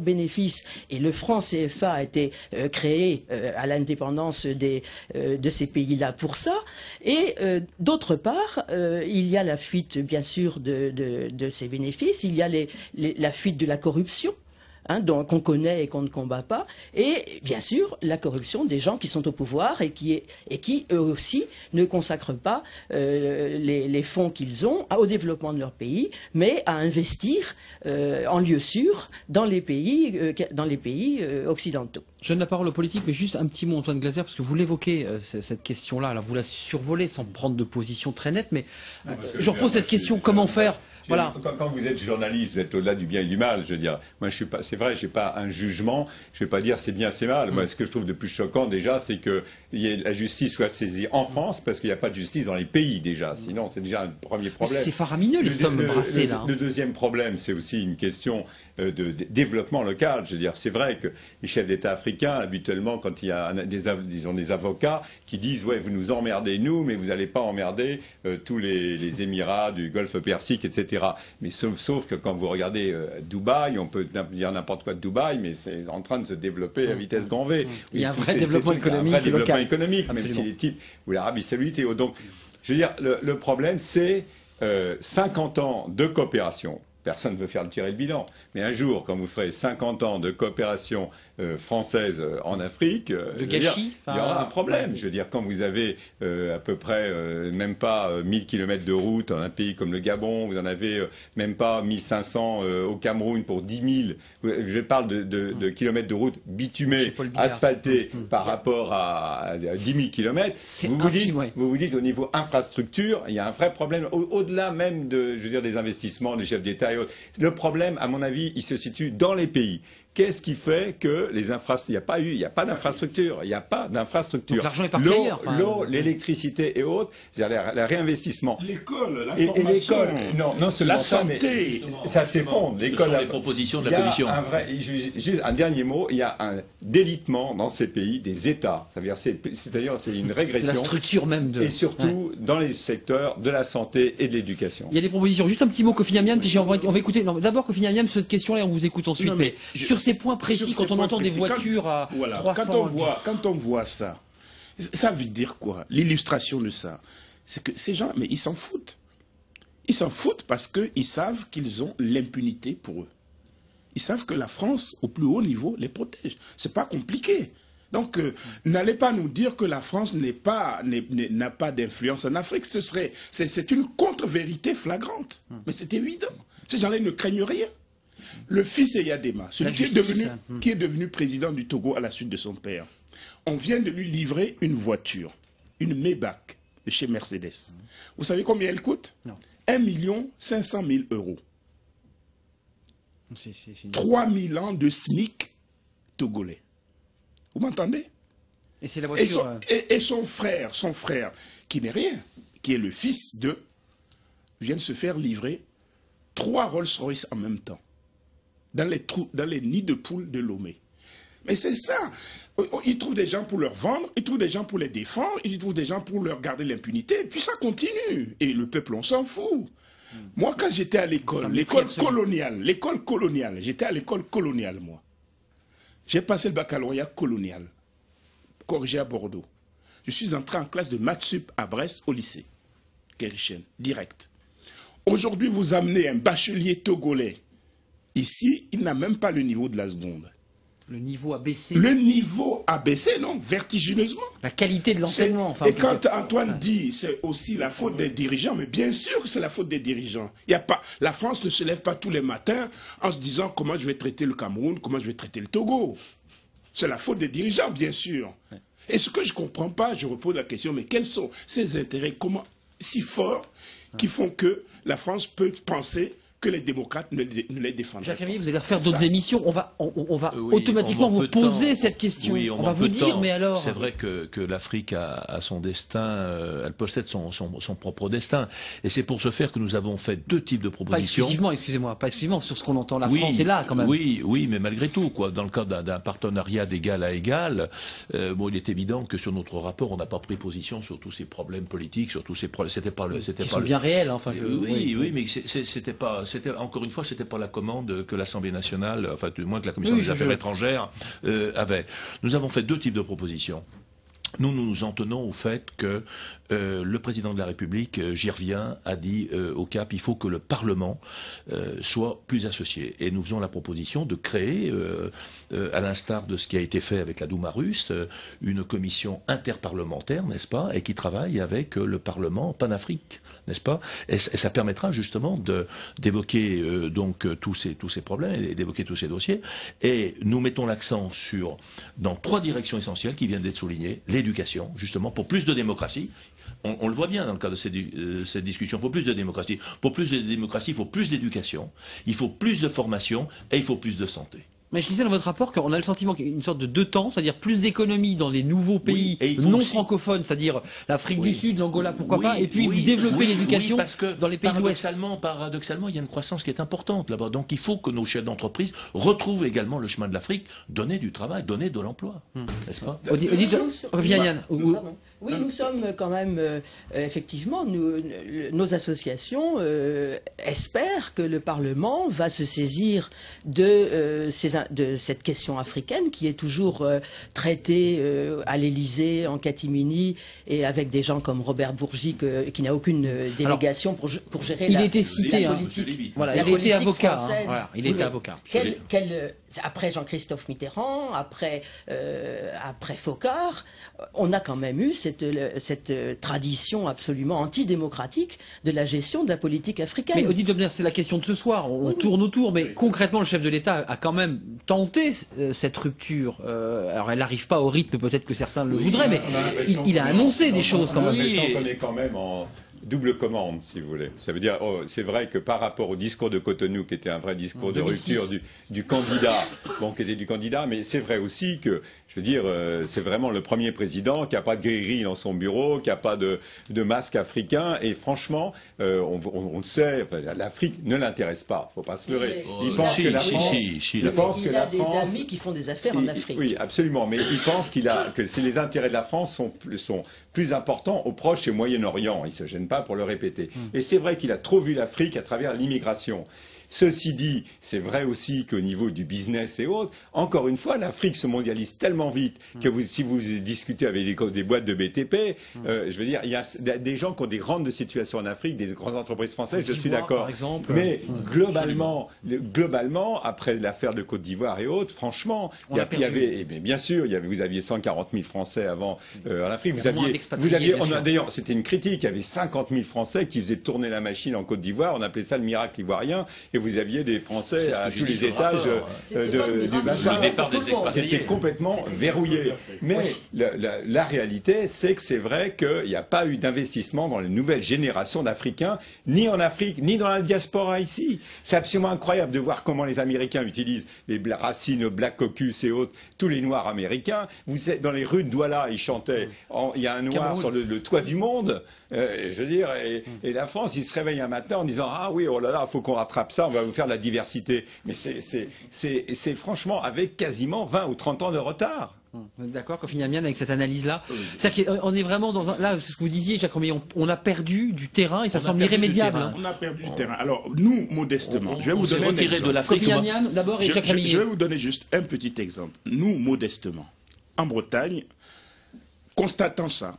bénéfices, et le franc CFA a été créé à l'indépendance de ces pays-là pour ça, et d'autre part, il y a la fuite bien sûr de ces bénéfices, il y a la fuite de la corruption, qu'on connaît et qu'on ne combat pas, et bien sûr la corruption des gens qui sont au pouvoir et qui eux aussi ne consacrent pas les fonds qu'ils ont au développement de leur pays, mais à investir en lieu sûr dans les pays occidentaux. Je donne la parole aux politiques, mais juste un petit mot, Antoine Glaser, parce que vous l'évoquez, cette question-là, alors vous la survolez sans prendre de position très nette, mais je repose cette question, comment faire? Voilà. Quand vous êtes journaliste, vous êtes au-delà du bien et du mal, je veux dire. Moi, je suis pas, c'est vrai, j'ai pas un jugement, je vais pas dire c'est bien, c'est mal. Moi, ce que je trouve de plus choquant, déjà, c'est que la justice soit saisie en France, parce qu'il n'y a pas de justice dans les pays, déjà. Sinon, c'est déjà un premier problème. C'est faramineux, les sommes brassées, là. Le deuxième problème, c'est aussi une question de développement local. Je veux dire, c'est vrai que les chefs d'État africains, habituellement, quand il y a disons, des avocats qui disent, ouais, vous nous emmerdez, nous, mais vous n'allez pas emmerder tous les Émirats du Golfe Persique, etc. Mais sauf que quand vous regardez Dubaï, on peut dire n'importe quoi de Dubaï, mais c'est en train de se développer à vitesse grand V. Il y a un vrai développement économique. Un vrai développement économique, même si les types, ou l'Arabie Saoudite et autres. Donc, je veux dire, le problème, c'est 50 ans de coopération. Personne ne veut faire tirer le bilan. Mais un jour, quand vous ferez 50 ans de coopération française en Afrique, il y aura un problème. Je veux dire, quand vous avez à peu près même pas 1000 km de route dans un pays comme le Gabon, vous en avez même pas 1500 au Cameroun pour 10 000. Je parle de kilomètres de route bitumés, asphaltés par rapport à 10 000 km. Vous vous dites au niveau infrastructure, il y a un vrai problème au-delà même de, je veux dire, des investissements des chefs d'État. Le problème, à mon avis, il se situe dans les pays. Qu'est-ce qui fait que les infrastructures, il n'y a pas d'infrastructure, il n'y a pas d'infrastructure. L'argent est parti ailleurs. L'eau, l'électricité et autres, le réinvestissement. L'école, la formation. Et l'école, non seulement la ça, santé. Mais ça s'effondre. L'école, les propositions de la Commission. Juste un dernier mot, il y a un délitement dans ces pays des États. C'est-à-dire, c'est une régression. La structure même de. Et surtout dans les secteurs de la santé et de l'éducation. Il y a des propositions. Juste un petit mot, Kofi Annan, puis on va écouter. D'abord, Kofi Annan, cette question-là, on vous écoute ensuite. Mais sur ces points précis, quand on entend des voitures à 300... Quand on voit ça, ça veut dire quoi? L'illustration de ça, c'est que ces gens, mais ils s'en foutent. Ils s'en foutent parce qu'ils savent qu'ils ont l'impunité pour eux. Ils savent que la France, au plus haut niveau, les protège. C'est pas compliqué. Donc, n'allez pas nous dire que la France n'a pas d'influence en Afrique. C'est une contre-vérité flagrante. Mais c'est évident. Ces gens-là ne craignent rien. Le fils Eyadema, celui qui est devenu président du Togo à la suite de son père, on vient de lui livrer une voiture, une Maybach de chez Mercedes. Vous savez combien elle coûte? Non. 1 500 000 €. 3 000 ans de SMIC togolais. Vous m'entendez? Et c'est la voiture. Et son frère, qui n'est rien, qui est le fils de, vient de se faire livrer 3 Rolls-Royce en même temps. Dans les nids de poules de Lomé. Mais c'est ça. Ils trouvent des gens pour leur vendre, ils trouvent des gens pour les défendre, ils trouvent des gens pour leur garder l'impunité, et puis ça continue. Et le peuple, on s'en fout. Moi, quand j'étais à l'école coloniale, j'étais à l'école coloniale, moi. J'ai passé le baccalauréat colonial, corrigé à Bordeaux. Je suis entré en classe de maths sup à Brest, au lycée. Kérichen, direct. Aujourd'hui, vous amenez un bachelier togolais. Ici, il n'a même pas le niveau de la seconde. Le niveau a baissé. Le niveau a baissé, non, vertigineusement. La qualité de l'enseignement. Enfin, et quand Antoine dit c'est aussi la faute des dirigeants, mais bien sûr que c'est la faute des dirigeants. La France ne se lève pas tous les matins en se disant comment je vais traiter le Cameroun, comment je vais traiter le Togo. C'est la faute des dirigeants, bien sûr. Et ce que je ne comprends pas, je repose la question, mais quels sont ces intérêts si forts qui font que la France peut penser que les démocrates ne les défendent pas? Jacques Rémy, vous allez refaire d'autres émissions. On va automatiquement vous poser cette question. Oui, on va vous dire, mais alors... C'est vrai que l'Afrique a son destin, elle possède son propre destin. Et c'est pour ce faire que nous avons fait 2 types de propositions. Pas exclusivement sur ce qu'on entend. La France est là, quand même. Oui, mais malgré tout, quoi. Dans le cadre d'un partenariat d'égal à égal, il est évident que sur notre rapport, on n'a pas pris position sur tous ces problèmes politiques, sur tous ces problèmes. C'était pas le. Qui sont bien réels, enfin. Oui, mais c'était pas c'était encore une fois, c'était pas la commande que l'Assemblée nationale, enfin du moins que la Commission des Affaires étrangères avait. Nous avons fait 2 types de propositions. Nous nous en tenons au fait que le président de la République, j'y reviens, a dit au CAP, il faut que le Parlement soit plus associé. Et nous faisons la proposition de créer, à l'instar de ce qui a été fait avec la Douma russe, une commission interparlementaire, n'est-ce pas, et qui travaille avec le Parlement panafrique, n'est-ce pas, et ça permettra justement d'évoquer donc tous ces problèmes et d'évoquer tous ces dossiers. Et nous mettons l'accent dans 3 directions essentielles qui viennent d'être soulignées. L'éducation, justement, pour plus de démocratie. On le voit bien dans le cadre de cette discussion. Il faut plus de démocratie. Pour plus de démocratie, il faut plus d'éducation, il faut plus de formation et il faut plus de santé. Mais je disais dans votre rapport qu'on a le sentiment qu'il y a une sorte de 2 temps, c'est-à-dire plus d'économie dans les nouveaux pays non francophones, c'est-à-dire l'Afrique du Sud, l'Angola, pourquoi pas, et puis vous développez l'éducation dans les pays de l'Ouest. Paradoxalement, il y a une croissance qui est importante là-bas. Donc il faut que nos chefs d'entreprise retrouvent également le chemin de l'Afrique, donner du travail, donner de l'emploi. N'est-ce pas? Oui, nous sommes quand même, effectivement, nos associations espèrent que le Parlement va se saisir de cette question africaine qui est toujours traitée à l'Élysée, en catimini, et avec des gens comme Robert Bourgi qui n'a aucune délégation pour gérer la politique. Voilà, il était avocat. Voilà, il était avocat. Après Jean-Christophe Mitterrand, après Foccart, on a quand même eu cette tradition absolument antidémocratique de la gestion de la politique africaine. Mais Odile Deubner, c'est la question de ce soir. On tourne autour, mais concrètement, le chef de l'État a quand même tenté cette rupture. Alors, elle n'arrive pas au rythme peut-être que certains le voudraient, mais il a annoncé des choses quand même. Oui, on est quand même en double commande, si vous voulez. Ça veut dire, c'est vrai que par rapport au discours de Cotonou, qui était un vrai discours de rupture du candidat, qui était du candidat, mais c'est vrai aussi que, je veux dire, c'est vraiment le premier président qui n'a pas de gris-gris dans son bureau, qui n'a pas de masque africain, et franchement, on le sait, enfin, l'Afrique ne l'intéresse pas, faut pas se leurrer. Il pense que la France, il a des amis qui font des affaires en Afrique. Oui, absolument, mais il pense que les intérêts de la France sont plus importants au Proche et Moyen-Orient. Il se gêne pas pour le répéter. Et c'est vrai qu'il a trop vu l'Afrique à travers l'immigration. Ceci dit, c'est vrai aussi qu'au niveau du business et autres, encore une fois, l'Afrique se mondialise tellement vite que si vous discutez avec des boîtes de BTP, je veux dire, il y a des gens qui ont des grandes situations en Afrique, des grandes entreprises françaises, je suis d'accord. Mais globalement, après l'affaire de Côte d'Ivoire et autres, franchement, vous aviez 140 000 Français avant en Afrique. D'ailleurs, c'était une critique. Il y avait 50 000 Français qui faisaient tourner la machine en Côte d'Ivoire. On appelait ça le miracle ivoirien. Et vous aviez des Français à tous les étages du machin. C'était complètement verrouillé. Mais la réalité, c'est que c'est vrai qu'il n'y a pas eu d'investissement dans les nouvelles générations d'Africains, ni en Afrique, ni dans la diaspora ici. C'est absolument incroyable de voir comment les Américains utilisent les Racine, Black Caucus et autres, tous les Noirs américains. Vous êtes dans les rues de Douala, ils chantaient. Il y a un Noir sur le toit du monde. Je veux dire, et la France, il se réveille un matin en disant ah oui, oh là là, il faut qu'on rattrape ça, on va vous faire de la diversité. Mais c'est franchement avec quasiment 20 ou 30 ans de retard. Vous êtes d'accord, Kofi Nnamien, avec cette analyse-là? C'est-à-dire qu'on est vraiment dans un... Là, c'est ce que vous disiez, Jacques Romeillet, on a perdu du terrain et ça semble irrémédiable. On a perdu du terrain. Alors, nous, modestement, je vais vous donner un exemple. Kofi Nnamien, d'abord, et Jacques Romeillet. Je vais vous donner juste un petit exemple. Nous, modestement, en Bretagne, constatant ça,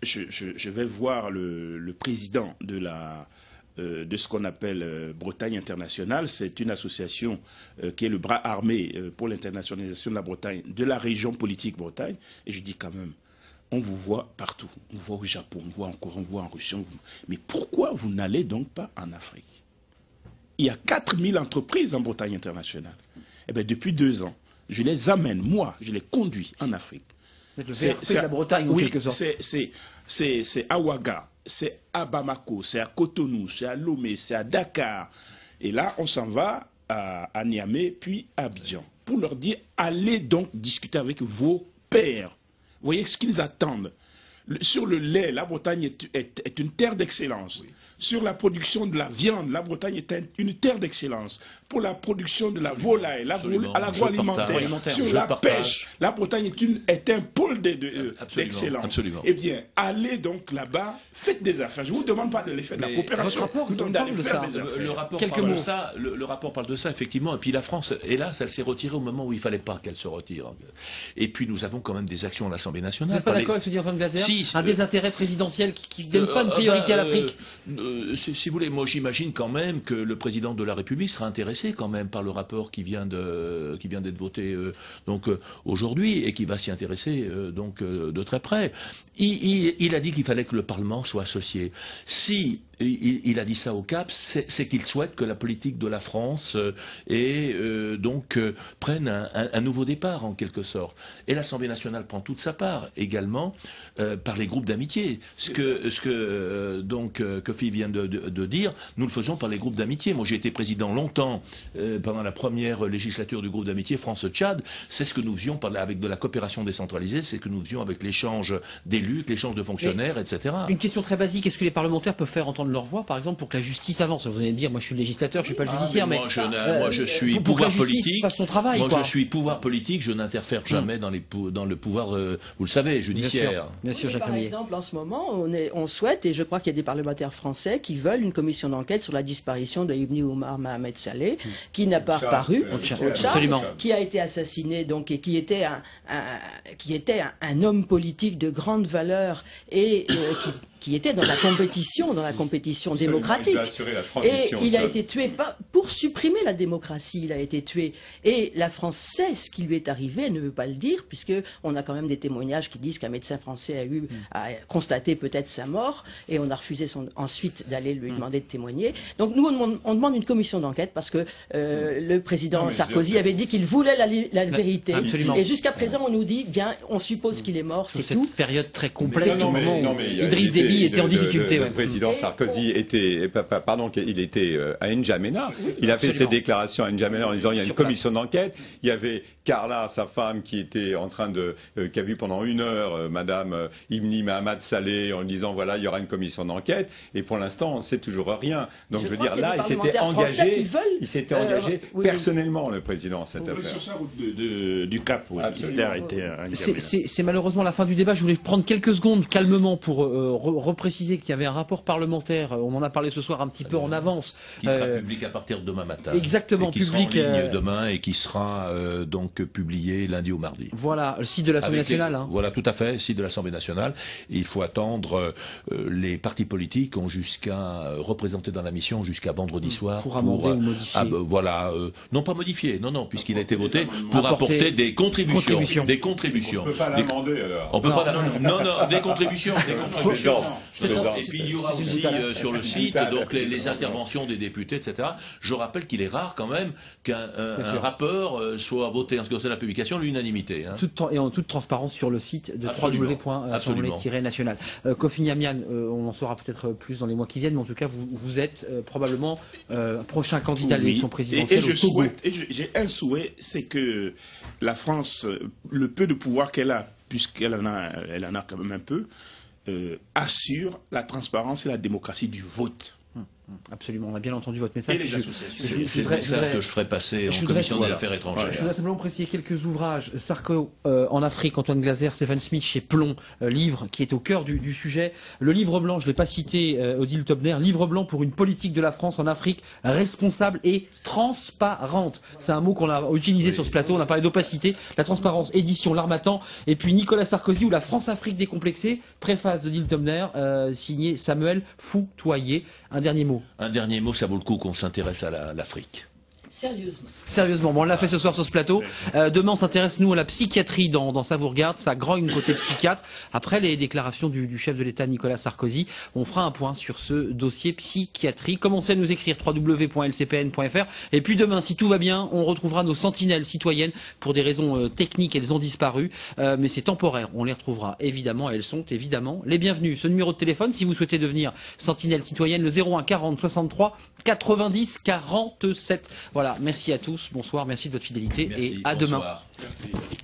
je vais voir le président de ce qu'on appelle Bretagne Internationale. C'est une association qui est le bras armé pour l'internationalisation de la Bretagne, de la région politique Bretagne. Et je dis quand même, on vous voit partout. On vous voit au Japon, on vous voit en Corée, on vous voit en Russie. Mais pourquoi vous n'allez donc pas en Afrique? Il y a 4000 entreprises en Bretagne Internationale. Eh bien, depuis 2 ans, je les amène, moi, je les conduis en Afrique. Le VRP de la Bretagne, en quelque sorte. C'est à Ouaga, c'est à Bamako, c'est à Cotonou, c'est à Lomé, c'est à Dakar. Et là, on s'en va à Niamey, puis à Abidjan, pour leur dire, allez donc discuter avec vos pairs. Vous voyez ce qu'ils attendent. Sur le lait, la Bretagne est une terre d'excellence. Oui. Sur la production de la viande, la Bretagne est une terre d'excellence. Pour la production de la volaille, l'agroalimentaire, sur la pêche, la Bretagne est un pôle d'excellence. Eh bien, allez donc là-bas, faites des affaires. Je ne vous demande pas de les faire de la coopération. Votre rapport parle de ça. Le rapport parle de ça, effectivement. Et puis la France, hélas, elle s'est retirée au moment où il ne fallait pas qu'elle se retire. Et puis nous avons quand même des actions à l'Assemblée nationale. Vous n'êtes pas d'accord avec ce dit Antoine Glaser? Un désintérêt présidentiel qui ne donne pas de priorité à l'Afrique? Si vous voulez, moi j'imagine quand même que le président de la République sera intéressé quand même par le rapport qui vient d'être voté aujourd'hui et qui va s'y intéresser de très près. Il a dit qu'il fallait que le Parlement soit associé. Si il a dit ça au CAP, c'est qu'il souhaite que la politique de la France prenne un nouveau départ en quelque sorte. Et l'Assemblée nationale prend toute sa part également par les groupes d'amitié. Ce que Kofi vient de dire, nous le faisons par les groupes d'amitié. Moi j'ai été président longtemps pendant la première législature du groupe d'amitié France-Tchad. C'est ce que nous faisions avec de la coopération décentralisée, c'est ce que nous faisions avec l'échange d'élus, l'échange de fonctionnaires, etc. Une question très basique, est-ce que les parlementaires peuvent faire entendre leur voix, par exemple, pour que la justice avance? Vous allez me dire, moi je suis le législateur, je suis pas le judiciaire, mais moi je suis pour pouvoir que la justice politique. fasse son travail. Moi je suis pouvoir politique, je n'interfère jamais dans le pouvoir, vous le savez, judiciaire. Bien sûr, par exemple, en ce moment, on souhaite, et je crois qu'il y a des parlementaires français qui veulent une commission d'enquête sur la disparition de Ibn Omar Mohamed Saleh, qui n'a pas apparu au Tchad, qui a été assassiné, donc, et qui était un homme politique de grande valeur et qui était dans la compétition démocratique. Il a été tué pour supprimer la démocratie. Il a été tué. Et la France sait ce qui lui est arrivé. Elle ne veut pas le dire, puisque on a quand même des témoignages qui disent qu'un médecin français a constaté peut-être sa mort, et on a refusé ensuite d'aller lui demander de témoigner. Donc nous, on demande une commission d'enquête parce que le président Sarkozy avait dit qu'il voulait la vérité. Absolument. Et jusqu'à présent, on nous dit, bien, on suppose qu'il est mort, c'est tout. Cette période très complexe au moment où Idriss Déby était en difficulté. Le président Sarkozy était à N'Djamena. Il a fait ses déclarations à N'Djamena en disant il y a une commission d'enquête. Il y avait Carla, sa femme, qui était en train qui a vu pendant 1 heure Madame Ibn Mohamed Saleh en disant voilà, il y aura une commission d'enquête. Et pour l'instant, on ne sait toujours rien. Donc je veux dire, là, il s'était engagé personnellement, le président, cette affaire. Sur sa route du Cap, c'est malheureusement la fin du débat. Je voulais prendre quelques secondes calmement pour repréciser qu'il y avait un rapport parlementaire. On en a parlé ce soir un petit peu en avance. Qui sera public à partir de demain matin. Exactement, et qui sera en ligne demain et qui sera donc publié lundi ou mardi. Voilà, le site de l'Assemblée nationale. Voilà, tout à fait, le site de l'Assemblée nationale. Et il faut attendre, les partis politiques ont représenté dans la mission jusqu'à vendredi soir. Pour amender ou modifier. Non pas modifier, non, puisqu'il a été voté pour apporter des contributions. Des contributions. On ne peut pas l'amender alors. On peut pas non, des contributions. Et puis il y aura aussi sur le site donc les interventions des députés, etc. Je rappelle qu'il est rare quand même qu'un rapport soit voté en ce qui concerne la publication à l'unanimité. Et en toute transparence sur le site de www.assemblée-nationale. Kofi Nnamdian, on en saura peut-être plus dans les mois qui viennent, mais en tout cas vous êtes probablement prochain candidat à l'élection présidentielle au Togo. J'ai un souhait, c'est que la France, le peu de pouvoir qu'elle a, puisqu'elle en a quand même un peu, assure la transparence et la démocratie du vote. Absolument, on a bien entendu votre message. C'est le message que je ferai passer en commission des affaires étrangères. Je voudrais simplement préciser quelques ouvrages. Sarko en Afrique, Antoine Glaser, Stephen Smith chez Plomb, livre qui est au cœur du sujet. Le livre blanc, je ne l'ai pas cité, Odile Tobner, livre blanc pour une politique de la France en Afrique responsable et transparente. C'est un mot qu'on a utilisé sur ce plateau, on a parlé d'opacité, la transparence, édition L'Harmattan, et puis Nicolas Sarkozy ou la France-Afrique décomplexée, préface d'Odile Tobner, signé Samuel Foutoyer. Un dernier mot. Un dernier mot, ça vaut le coup qu'on s'intéresse à l'Afrique. Sérieusement. Bon, on l'a fait ce soir sur ce plateau. Demain, on s'intéresse, nous, à la psychiatrie dans Ça vous regarde. Ça grogne côté psychiatre. Après les déclarations du chef de l'État, Nicolas Sarkozy, on fera un point sur ce dossier psychiatrie. Commencez à nous écrire www.lcpn.fr. Et puis demain, si tout va bien, on retrouvera nos sentinelles citoyennes. Pour des raisons techniques, elles ont disparu. Mais c'est temporaire. On les retrouvera, évidemment. Elles sont, évidemment, les bienvenues. Ce numéro de téléphone, si vous souhaitez devenir sentinelle citoyenne, le 01 40 63 90 47. Voilà, merci à tous, bonsoir, merci de votre fidélité et à demain. Merci.